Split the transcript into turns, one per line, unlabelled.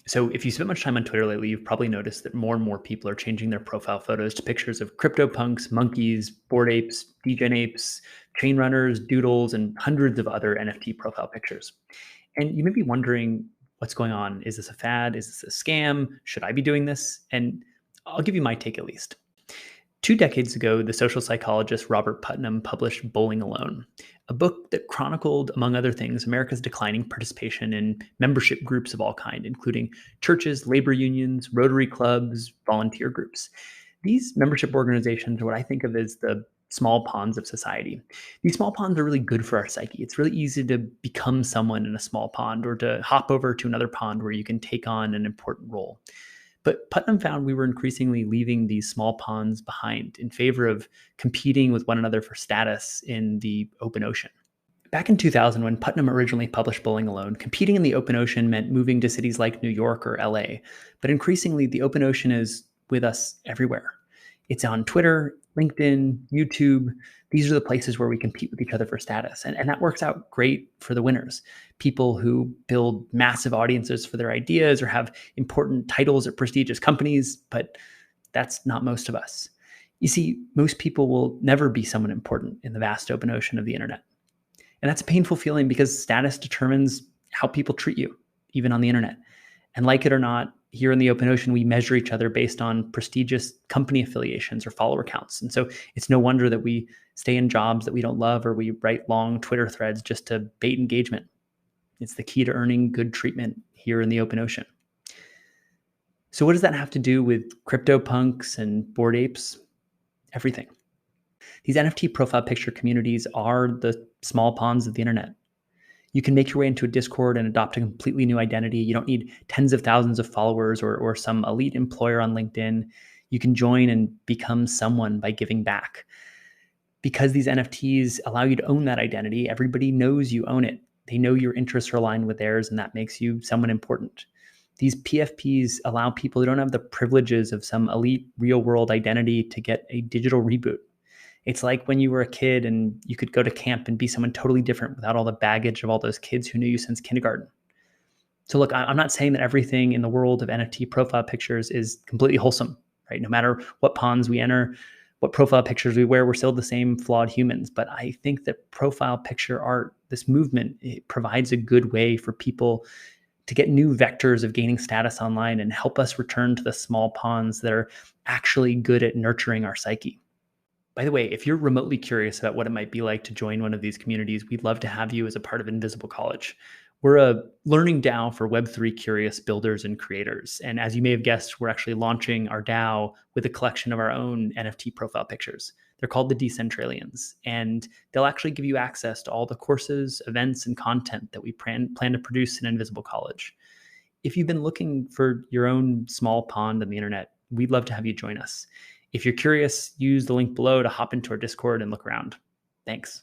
So if you spent much time on Twitter lately, you've probably noticed that more and more people are changing their profile photos to pictures of CryptoPunks, monkeys, bored apes, degen apes, chain runners, doodles, and hundreds of other NFT profile pictures. And you may be wondering what's going on. Is this a fad? Is this a scam? Should I be doing this? And I'll give you my take at least. 2 decades ago, the social psychologist Robert Putnam published Bowling Alone, a book that chronicled, among other things, America's declining participation in membership groups of all kind, including churches, labor unions, Rotary clubs, volunteer groups. These membership organizations are what I think of as the small ponds of society. These small ponds are really good for our psyche. It's really easy to become someone in a small pond or to hop over to another pond where you can take on an important role. But Putnam found we were increasingly leaving these small ponds behind in favor of competing with one another for status in the open ocean. Back in 2000, when Putnam originally published Bowling Alone, competing in the open ocean meant moving to cities like New York or LA. But increasingly, the open ocean is with us everywhere. It's on Twitter, LinkedIn, YouTube. These are the places where we compete with each other for status. And that works out great for the winners. People who build massive audiences for their ideas or have important titles at prestigious companies, but that's not most of us. You see, most people will never be someone important in the vast open ocean of the internet. And that's a painful feeling because status determines how people treat you, even on the internet. And like it or not, here in the open ocean, we measure each other based on prestigious company affiliations or follower counts. And so it's no wonder that we stay in jobs that we don't love or we write long Twitter threads just to bait engagement. It's the key to earning good treatment here in the open ocean. So what does that have to do with CryptoPunks and bored apes? Everything. These NFT profile picture communities are the small ponds of the internet. You can make your way into a Discord and adopt a completely new identity. You don't need tens of thousands of followers or some elite employer on LinkedIn. You can join and become someone by giving back. Because these NFTs allow you to own that identity, everybody knows you own it. They know your interests are aligned with theirs, and that makes you someone important. These PFPs allow people who don't have the privileges of some elite real-world identity to get a digital reboot. It's like when you were a kid and you could go to camp and be someone totally different without all the baggage of all those kids who knew you since kindergarten. So look, I'm not saying that everything in the world of NFT profile pictures is completely wholesome, right? No matter what ponds we enter, what profile pictures we wear, we're still the same flawed humans. But I think that profile picture art, this movement, it provides a good way for people to get new vectors of gaining status online and help us return to the small ponds that are actually good at nurturing our psyche. By the way, if you're remotely curious about what it might be like to join one of these communities, we'd love to have you as a part of Invisible College. We're a learning DAO for Web3 curious builders and creators. And as you may have guessed, we're actually launching our DAO with a collection of our own NFT profile pictures. They're called the Decentralians, and they'll actually give you access to all the courses, events, and content that we plan to produce in Invisible College. If you've been looking for your own small pond on the internet, we'd love to have you join us. If you're curious, use the link below to hop into our Discord and look around. Thanks.